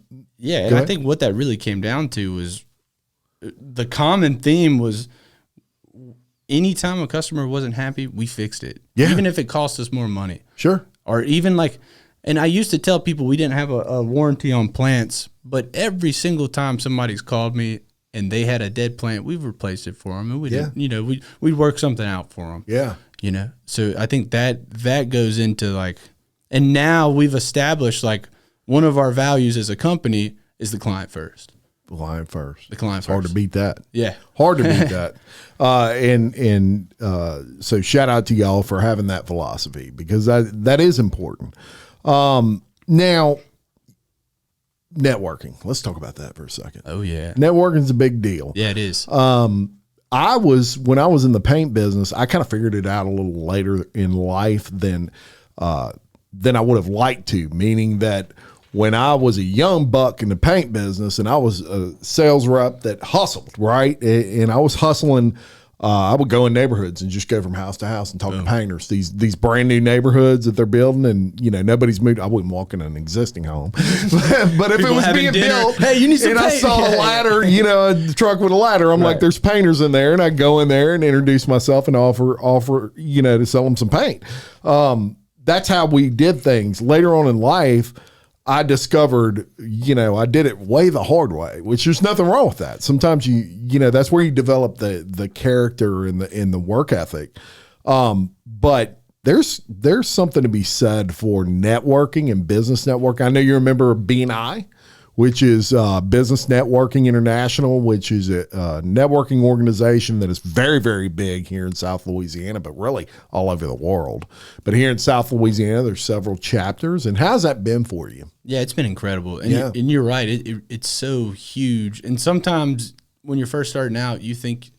I think what that really came down to was the common theme was anytime a customer wasn't happy, we fixed it. Yeah. Even if it cost us more money. Sure. Or even like, and I used to tell people we didn't have a warranty on plants, but every single time somebody's called me and they had a dead plant, we've replaced it for them. And we didn't, we'd work something out for them. Yeah. So I think that goes into like, and now we've established like one of our values as a company is the client first. The client first. It's hard to beat that. Yeah. Hard to beat that. So shout out to y'all for having that philosophy, because that is important. Now, networking. Let's talk about that for a second. Oh, yeah. Networking is a big deal. Yeah, it is. When I was in the paint business, I kind of figured it out a little later in life than I would have liked to, meaning that when I was a young buck in the paint business and I was a sales rep that hustled, right? And I was hustling. I would go in neighborhoods and just go from house to house and talk to painters, these brand new neighborhoods that they're building, and nobody's moved. I wouldn't walk in an existing home, but if it was being built, hey, you need some and paint. I saw a ladder, a truck with a ladder, I'm like, there's painters in there, and I'd go in there and introduce myself and offer to sell them some paint. That's how we did things. Later on in life, I discovered, I did it way the hard way, which there's nothing wrong with that. Sometimes that's where you develop the character and the work ethic. But there's something to be said for networking and business networking. I know you remember BNI, which is Business Networking International, which is a networking organization that is very, very big here in South Louisiana, but really all over the world. But here in South Louisiana, there's several chapters. And how's that been for you? Yeah, it's been incredible. And, you're right. It's so huge. And sometimes when you're first starting out, you think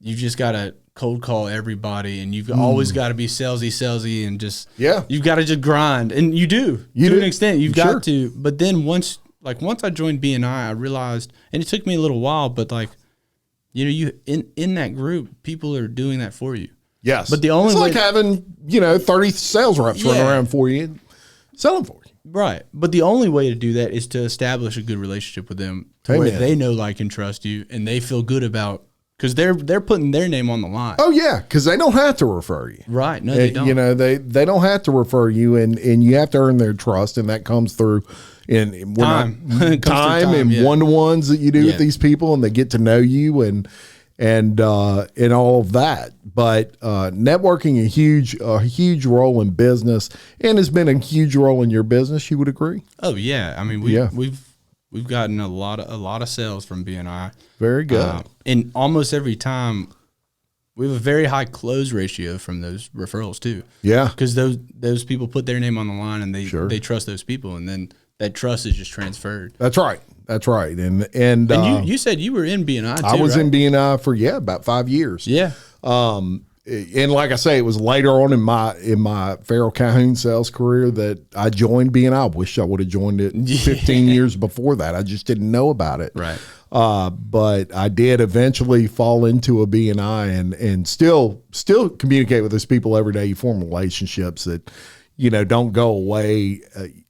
you just got to cold call everybody, and you've always got to be salesy, and just you've got to just grind, and you do to an extent. You've got to, but then once I joined BNI, I realized, and it took me a little while, but you in that group, people are doing that for you. Yes, but the only it's way like having 30 sales reps running around for you, and selling for you. Right, but the only way to do that is to establish a good relationship with them, to where they know, like, and trust you, and they feel good about. Because they're putting their name on the line. Oh yeah, because they don't have to refer you. Right? No, they don't. They don't have to refer you, and you have to earn their trust, and that comes through time and one-to-ones that you do with these people, and they get to know you and all of that. But networking a huge role in business, and has been a huge role in your business. You would agree? Oh yeah, I mean we've gotten a lot of sales from BNI. Very good. And almost every time, we have a very high close ratio from those referrals too. Yeah, because those people put their name on the line, and they trust those people, and then that trust is just transferred. That's right. And you said you were in BNI too, I was right? in BNI for about 5 years. Yeah. And like I say, it was later on in my Farrell Calhoun sales career that I joined BNI. I wish I would have joined it 15 years before that. I just didn't know about it. Right. But I did eventually fall into a BNI and still communicate with those people every day. You form relationships that, don't go away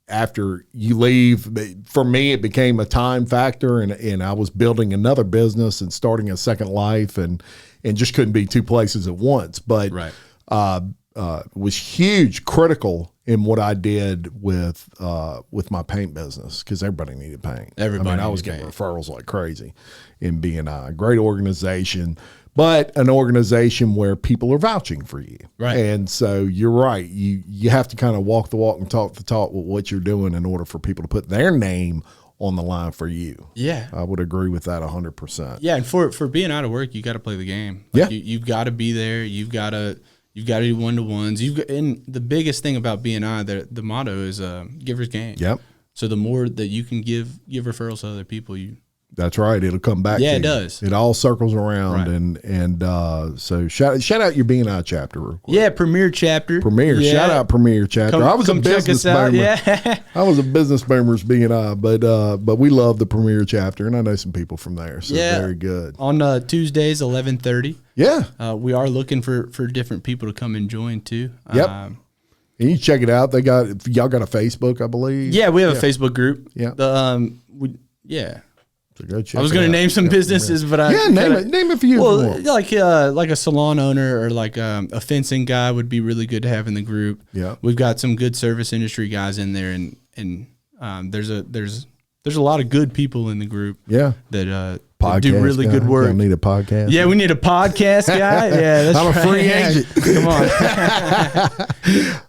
after you leave. For me, it became a time factor, and I was building another business and starting a second life, and just couldn't be two places at once. But was critical in what I did with my paint business, because everybody needed paint. I was getting referrals like crazy in BNI. Great organization, but an organization where people are vouching for you. Right. And so you're right. You have to kind of walk the walk and talk the talk with what you're doing in order for people to put their name on the line for you. Yeah. I would agree with that 100%. Yeah. And for BNI to work, you got to play the game. You've got to be there. You've got to do one-to-ones. And the biggest thing about BNI, the motto is giver's gain. Yep. So the more that you can give referrals to other people, that's right. It'll come back. Yeah, to it does. It all circles around, right. So shout out your BNI chapter real quick. Yeah, Premier chapter. Yeah. Shout out Premier chapter. I was a business boomer. Yeah. I was a business boomer's BNI, but we love the Premier chapter, and I know some people from there. So very good. On Tuesdays, 11:30. Yeah. We are looking for different people to come and join too. Yep. And you check it out. Y'all got a Facebook, I believe. Yeah, we have a Facebook group. Yeah. So go check. I was going to name some businesses, but name a few. Well, like a salon owner or like a fencing guy would be really good to have in the group. Yeah, we've got some good service industry guys in there, and there's a lot of good people in the group. Yeah, that do really good work. Y'all need a podcast. Yeah, we need a podcast guy. Yeah, that's I'm a free agent. Come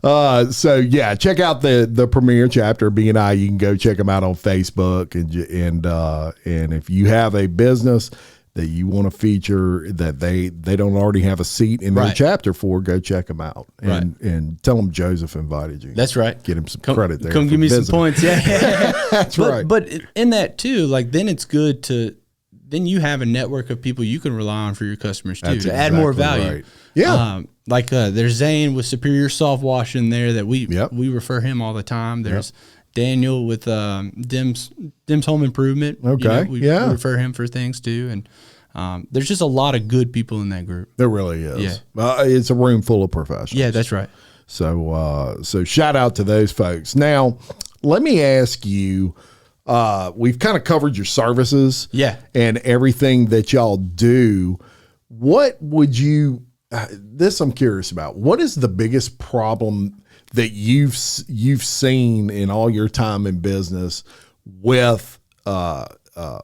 on. So yeah, check out the Premier chapter BNI. You can go check them out on Facebook, and if you have a business that you want to feature that they don't already have a seat in their chapter for, go check them out and tell them Joseph invited you. That's right. Get him some credit there. Come give me some points. Yeah, that's right. But in that too, then it's good to. Then you have a network of people you can rely on for your customers too, to add more value. Right. Yeah. There's Zane with Superior Soft Wash in there that we refer him all the time. There's Daniel with Dim's Home Improvement. Okay. We refer him for things too. And there's just a lot of good people in that group. There really is. Yeah. It's a room full of professionals. Yeah, that's right. So shout out to those folks. Now, let me ask you, we've kind of covered your services and everything that y'all do. What would you, this I'm curious about, what is the biggest problem that you've seen in all your time in business with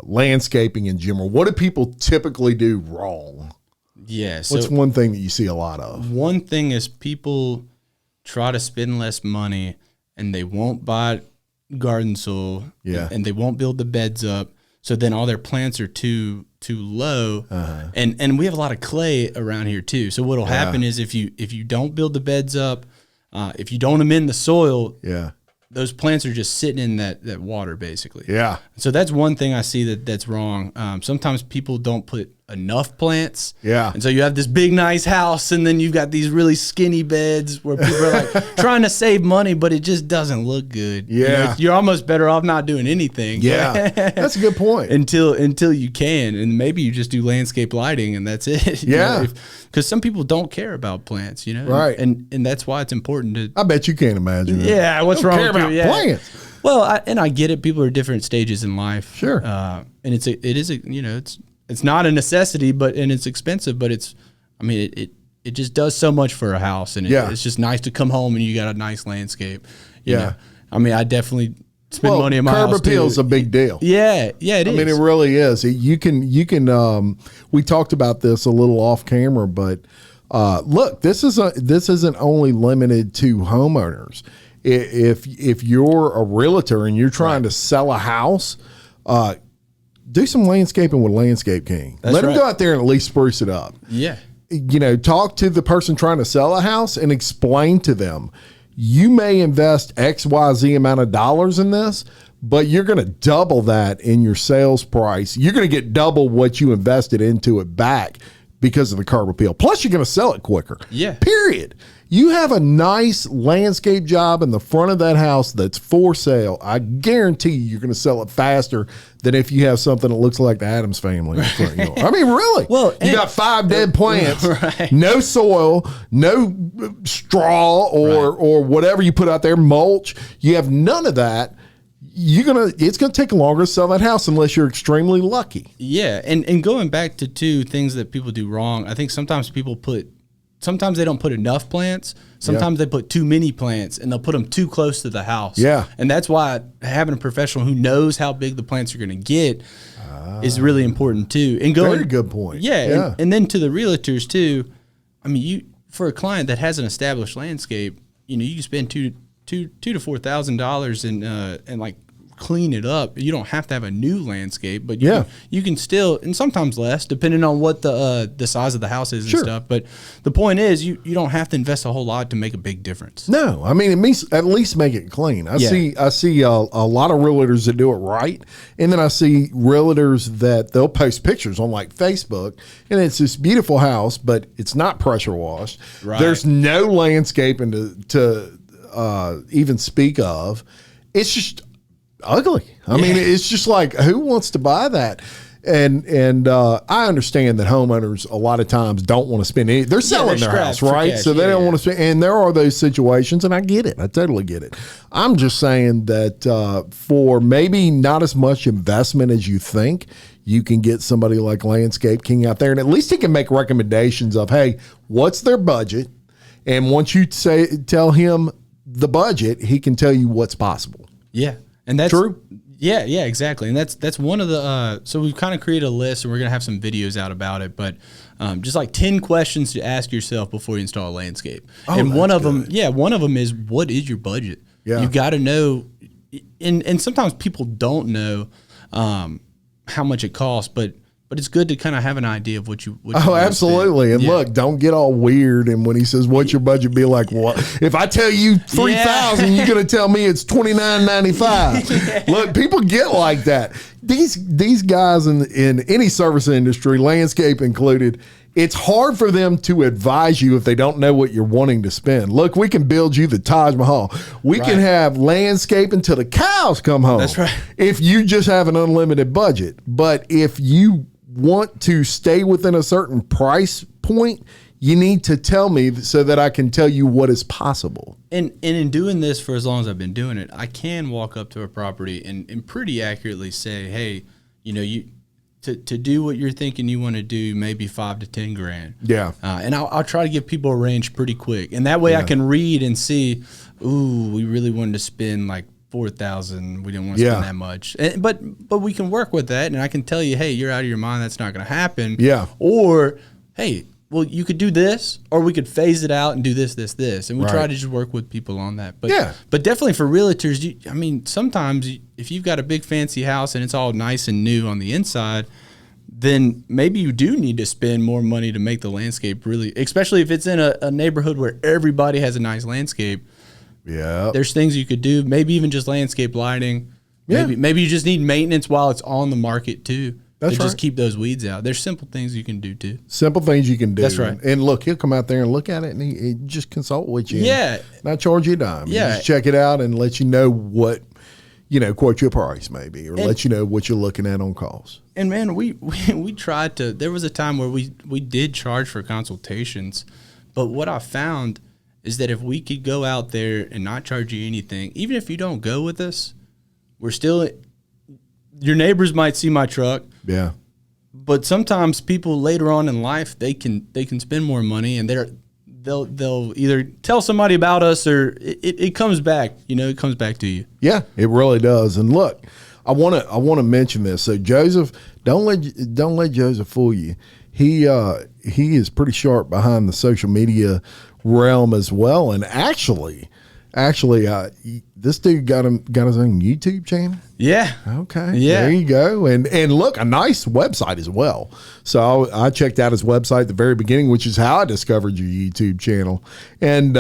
landscaping in general? What do people typically do wrong? Yeah. So what's one thing that you see a lot of? One thing is people try to spend less money and they won't buy garden soil. Yeah. And they won't build the beds up. So then all their plants are too low. And we have a lot of clay around here too. So what'll happen is if you don't build the beds up, if you don't amend the soil, those plants are just sitting in that water basically. Yeah. So that's one thing I see that's wrong. Sometimes people don't put enough plants. Yeah. And so you have this big, nice house, and then you've got these really skinny beds where people are like trying to save money, but it just doesn't look good. Yeah. You know, you're almost better off not doing anything. Yeah. That's a good point. until you can. And maybe you just do landscape lighting and that's it. Yeah. Because some people don't care about plants, you know? Right. And that's why it's important to. I bet you can't imagine that. Yeah. What's wrong with you? Yeah. Plants. Well, I get it. People are at different stages in life. Sure. And it's not a necessity, and it's expensive, but it just does so much for a house, and it's just nice to come home and you got a nice landscape. You know? I mean, I definitely spend money in my house. Curb appeal is a big deal. Yeah, it is. I mean, it really is. You can. We talked about this a little off camera, but look, this isn't only limited to homeowners. If you're a realtor and you're trying to sell a house, do some landscaping with Landscape King. Let them go out there and at least spruce it up. Yeah. You know, talk to the person trying to sell a house and explain to them, you may invest XYZ amount of dollars in this, but you're going to double that in your sales price. You're going to get double what you invested into it back because of the curb appeal. Plus, you're going to sell it quicker. Yeah. Period. You have a nice landscape job in the front of that house that's for sale. I guarantee you're going to sell it faster than if you have something that looks like the Addams Family in front of you. I mean, really. Well, you got 5 dead plants, no soil, no straw or whatever you put out there, mulch. You have none of that. It's gonna take longer to sell that house unless you're extremely lucky. Yeah, and going back to two things that people do wrong, I think sometimes they don't put enough plants. Sometimes they put too many plants and they'll put them too close to the house. Yeah. And that's why having a professional who knows how big the plants are going to get is really important too. And very good point. Yeah. And then to the realtors too, I mean, for a client that has an established landscape, you know, you can spend $2,000 to $4,000 and like clean it up. You don't have to have a new landscape, but you can still, and sometimes less, depending on what the size of the house is and stuff. But the point is, you don't have to invest a whole lot to make a big difference. No, I mean, it means at least make it clean. I see a lot of realtors that do it right, and then I see realtors that they'll post pictures on like Facebook, and it's this beautiful house, but it's not pressure washed. Right. There's no landscaping to even speak of. It's just ugly. I mean, it's just like, who wants to buy that? And I understand that homeowners a lot of times don't want to spend any. They're selling their house, right? So they don't want to spend. And there are those situations, and I get it. I totally get it. I'm just saying that for maybe not as much investment as you think, you can get somebody like Landscape King out there, and at least he can make recommendations of, hey, what's their budget? And once you tell him the budget, he can tell you what's possible. Yeah. And that's true. Yeah, exactly. And that's one of the, so we've kind of created a list and we're going to have some videos out about it, but just like 10 questions to ask yourself before you install a landscape. And one of them is, what is your budget? Yeah. You got to know, and sometimes people don't know how much it costs, but it's good to kind of have an idea of what you absolutely. And look, don't get all weird. And when he says, what's your budget, be like, what? If I tell you 3,000, you're going to tell me it's $29.95. Look, people get like that. These guys in any service industry, landscape included, it's hard for them to advise you if they don't know what you're wanting to spend. Look, we can build you the Taj Mahal. We can have landscape until the cows come home. That's right. If you just have an unlimited budget. But if you want to stay within a certain price point, you need to tell me so that I can tell you what is possible. And in doing this for as long as I've been doing it, I can walk up to a property and pretty accurately say, hey, you know, to do what you're thinking you want to do, maybe 5 to 10 grand. Yeah. And I'll try to give people a range pretty quick. And that way I can read and see, ooh, we really wanted to spend like 4,000. We didn't want to spend that much. But we can work with that. And I can tell you, hey, you're out of your mind. That's not going to happen. Yeah. Or, hey, well, you could do this, or we could phase it out and do this. And we try to just work with people on that. But definitely for realtors, sometimes if you've got a big fancy house and it's all nice and new on the inside, then maybe you do need to spend more money to make the landscape really, especially if it's in a neighborhood where everybody has a nice landscape. Yeah. There's things you could do, maybe even just landscape lighting. Yeah. Maybe you just need maintenance while it's on the market too. That's right. Just keep those weeds out. There's simple things you can do too. Simple things you can do. That's right. And look, he'll come out there and look at it, and he just consult with you. Yeah. Not charge you a dime. Yeah. Just check it out and let you know what, quote you a price maybe, or let you know what you're looking at on calls. And man, we tried to. There was a time where we did charge for consultations, but what I found is that if we could go out there and not charge you anything, even if you don't go with us, we're still. Your neighbors might see my truck. Yeah. But sometimes people later on in life, they can spend more money, and they'll either tell somebody about us, or it comes back. It comes back to you. Yeah, it really does. And look, I want to mention this. So Joseph, don't let Joseph fool you. He is pretty sharp behind the social media realm as well. And actually, this dude got his own YouTube channel. Yeah. Okay. Yeah. There you go. And look, a nice website as well. So I checked out his website at the very beginning, which is how I discovered your YouTube channel. And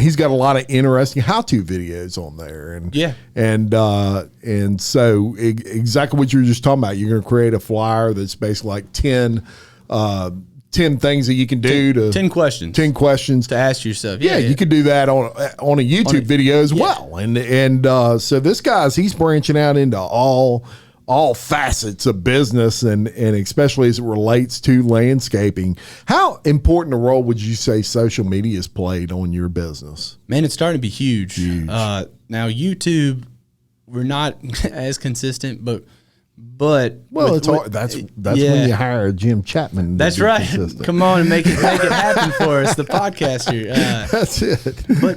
he's got a lot of interesting how-to videos on there. And so exactly what you were just talking about. You're going to create a flyer that's basically like 10 things that you can do 10 questions. 10 questions to ask yourself. Yeah, you could do that on a YouTube video as well. And so this he's branching out into all facets of business, and especially as it relates to landscaping. How important a role would you say social media has played on your business? Man, it's starting to be huge. Now YouTube, we're not as consistent, but it's hard. That's when you hire Jim Chapman. That's right. Consistent. Come on and make it happen for us, the podcaster. That's it.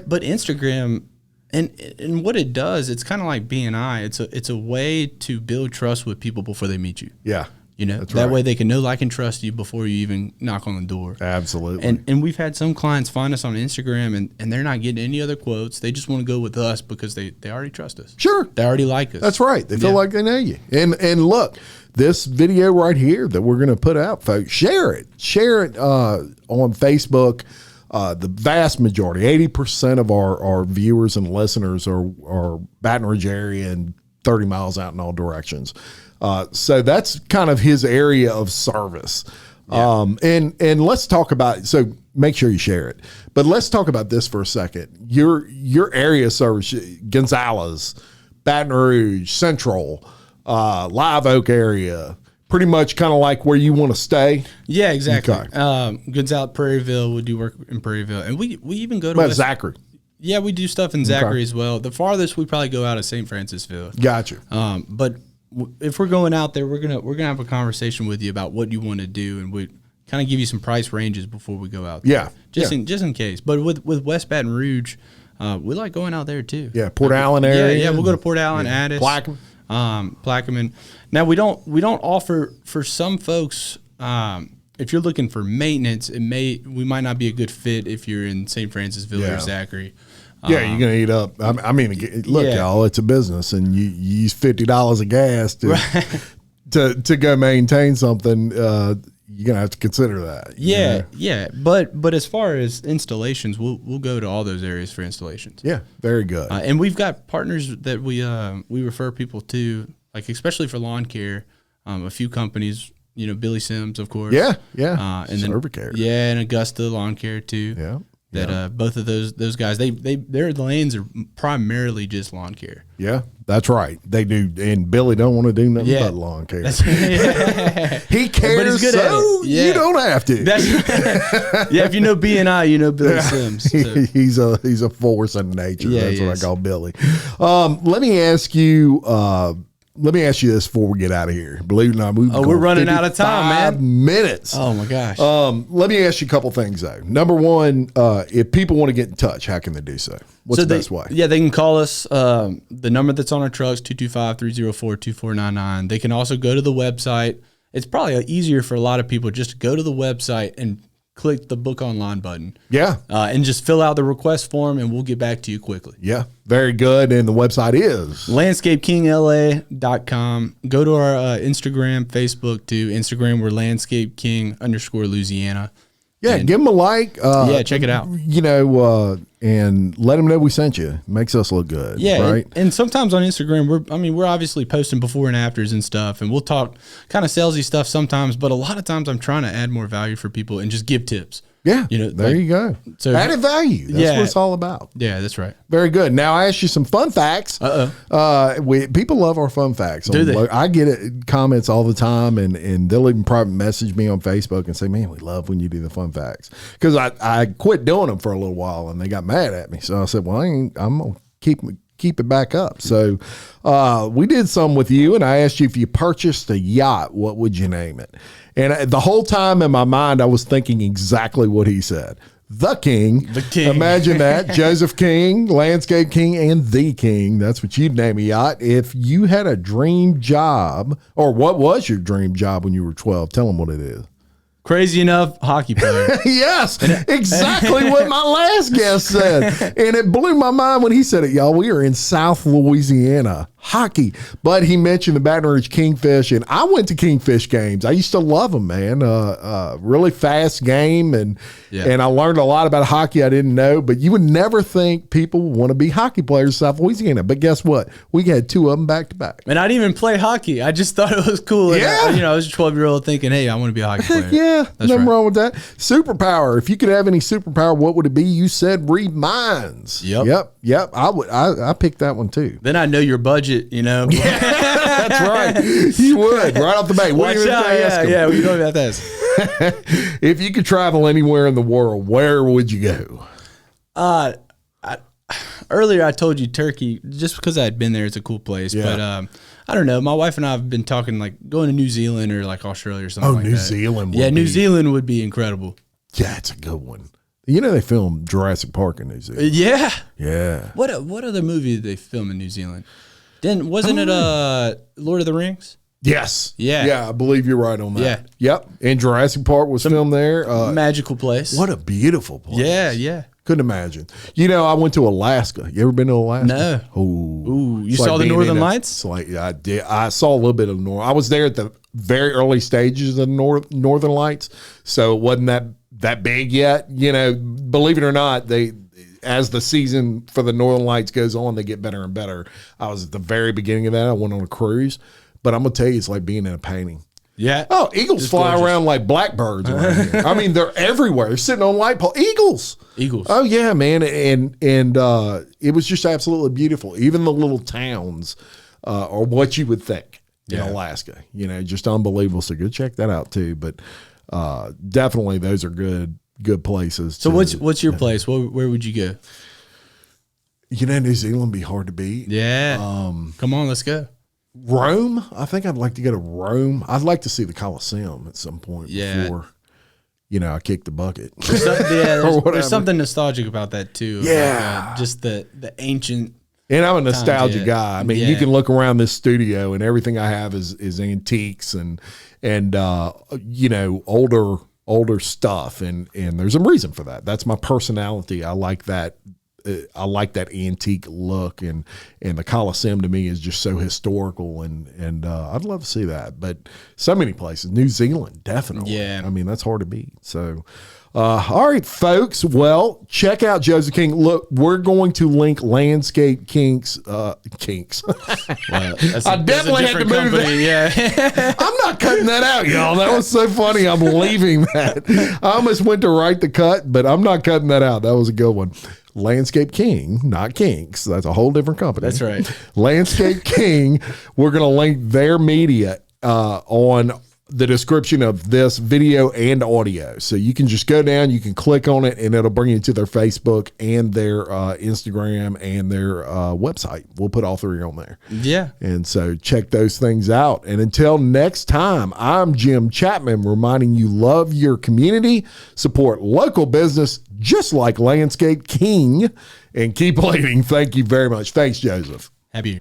But Instagram and what it does, it's kind of like BNI. It's a way to build trust with people before they meet you. Yeah. That way they can know, like, and trust you before you even knock on the door. Absolutely. And we've had some clients find us on Instagram and they're not getting any other quotes. They just want to go with us because they already trust us. Sure. They already like us. That's right. They feel like they know you. And look, this video right here that we're going to put out, folks, share it. Share it on Facebook. The vast majority, 80% of our viewers and listeners are Baton Rouge area and 30 miles out in all directions. So that's kind of his area of service. Yeah. And let's talk about, so make sure you share it, but let's talk about this for a second. Your area of service, Gonzales, Baton Rouge, Central, Live Oak area, pretty much kind of like where you want to stay. Yeah, exactly. Okay. Gonzales, Prairieville, we do work in Prairieville, and we even go to Zachary. Yeah, we do stuff in Zachary as well. The farthest we probably go out is St. Francisville. Gotcha. But if we're going out there, we're gonna have a conversation with you about what you want to do, and we kind of give you some price ranges before we go out there. Yeah, just in case. But with West Baton Rouge, we like going out there too. Yeah, Port Allen area. Yeah, we'll go to Port Allen, Addis, Plaquemine. Now we don't offer for some folks. If you're looking for maintenance, we might not be a good fit if you're in St. Francisville or Zachary. Yeah, you're gonna eat up. I mean, look, y'all, it's a business, and you use $50 of gas to go maintain something. You're gonna have to consider that. Yeah. But as far as installations, we'll go to all those areas for installations. Yeah, very good. And we've got partners that we refer people to, like especially for lawn care. A few companies, Billy Sims, of course. Yeah. And Servicare. Yeah, and Augusta Lawn Care too. Yeah. That both of those guys, their lanes are primarily just lawn care. Yeah, that's right. They do, and Billy don't want to do nothing but lawn care. He cares, but he's good at it. You don't have to. If you know BNI, you know Billy Sims. So. He's a force in nature. That's what I call Billy. Let me ask you. let me ask you this before we get out of here. Believe it or not, we're running out of time, man. 55 minutes. Oh my gosh. Let me ask you a couple things though. Number one, if people want to get in touch, how can they do so? What's the best way? Yeah, they can call us. The number that's on our trucks, 225-304-2499. They can also go to the website. It's probably easier for a lot of people just to go to the website and click the book online button. Yeah. And just fill out the request form and we'll get back to you quickly. Yeah. Very good. And the website is landscapekingla.com. Go to our Instagram, Facebook too. Instagram, we're landscapeking_Louisiana. Yeah, give them a like. Yeah, check it out. And let them know we sent you. Makes us look good. Yeah, right. And sometimes on Instagram, we're obviously posting before and afters and stuff, and we'll talk kind of salesy stuff sometimes. But a lot of times, I'm trying to add more value for people and just give tips. Yeah, there you go. So added value. That's what it's all about. Yeah, that's right. Very good. Now I ask you some fun facts. People love our fun facts. Do they? I get comments all the time, and they'll even private message me on Facebook and say, "Man, we love when you do the fun facts." Because I quit doing them for a little while, and they got mad at me. So I said, "Well, I'm gonna keep it back up." So we did some with you, and I asked you if you purchased a yacht, what would you name it? And the whole time in my mind, I was thinking exactly what he said. The King. The King. Imagine that. Joseph King, Landscape King, and The King. That's what you'd name a yacht. If you had a dream job, or what was your dream job when you were 12? Tell them what it is. Crazy enough, hockey player. Yes, exactly what my last guest said. And it blew my mind when he said it, y'all. We are in South Louisiana. Hockey. But he mentioned the Baton Rouge Kingfish, and I went to Kingfish games. I used to love them, man. Really fast game, and I learned a lot about hockey I didn't know. But you would never think people want to be hockey players in South Louisiana. But guess what? We had two of them back to back. And I didn't even play hockey. I just thought it was cool. Yeah. And I was a 12-year-old thinking, hey, I want to be a hockey player. Yeah, That's nothing right. wrong with that. Superpower. If you could have any superpower, what would it be? You said read minds. Yep. I picked that one too. Then I know your budget, That's right. You would right off the bat. Watch out. Yeah. We know about this. If you could travel anywhere in the world, where would you go? Earlier I told you Turkey, just because I had been there. It's a cool place. Yeah. But I don't know. My wife and I have been talking like going to New Zealand or like Australia or something like that. New Zealand. New Zealand would be incredible. Yeah, it's a good one. They filmed Jurassic Park in New Zealand. Yeah. Yeah. What other movie did they film in New Zealand? Wasn't it Lord of the Rings? Yes. Yeah. Yeah, I believe you're right on that. Yeah. Yep. And Jurassic Park was filmed there. Magical place. What a beautiful place. Yeah. Couldn't imagine. I went to Alaska. You ever been to Alaska? No. Ooh. You saw the Northern Lights? It's like I did. I saw a little bit of the North. I was there at the very early stages of the Northern Lights, so it wasn't that big yet. Believe it or not, as the season for the Northern Lights goes on, they get better and better. I was at the very beginning of that. I went on a cruise, but I'm gonna tell you, it's like being in a painting. Yeah. Oh, eagles fly around like blackbirds around here. I mean, they're everywhere. They're sitting on light pole. Eagles. Oh, yeah, man. And it was just absolutely beautiful. Even the little towns are what you would think in Alaska. Just unbelievable. So go check that out too. But definitely those are good places. So what's your place? Where would you go? New Zealand would be hard to beat. Yeah. Come on, let's go. Rome. I think I'd like to go to Rome. I'd like to see the Colosseum at some point before, I kick the bucket. There's something nostalgic about that too. Yeah. Like, just the ancient. And I'm a nostalgia guy. I mean, you Yeah. can look around this studio and everything I have is antiques and older stuff. And there's a reason for that. That's my personality. I like that. I like that antique look, and the Coliseum to me is just so historical, and I'd love to see that. But so many places, New Zealand, definitely. Yeah. I mean, that's hard to beat. So, all right, folks. Well, check out Joseph King. Look, we're going to link Landscape Kinks. Well, I definitely had to move that. Yeah. I'm not cutting that out, y'all. That was so funny. I'm leaving that. I almost went to write the cut, but I'm not cutting that out. That was a good one. Landscape King, not Kinks. That's a whole different company. That's right. Landscape King. We're going to link their media on the description of this video and audio. So you can just go down, you can click on it, and it'll bring you to their Facebook and their Instagram and their website. We'll put all three on there. Yeah. And so check those things out. And until next time, I'm Jim Chapman, reminding you love your community, support local business just like Landscape King, and keep leading. Thank you very much. Thanks, Joseph. Happy.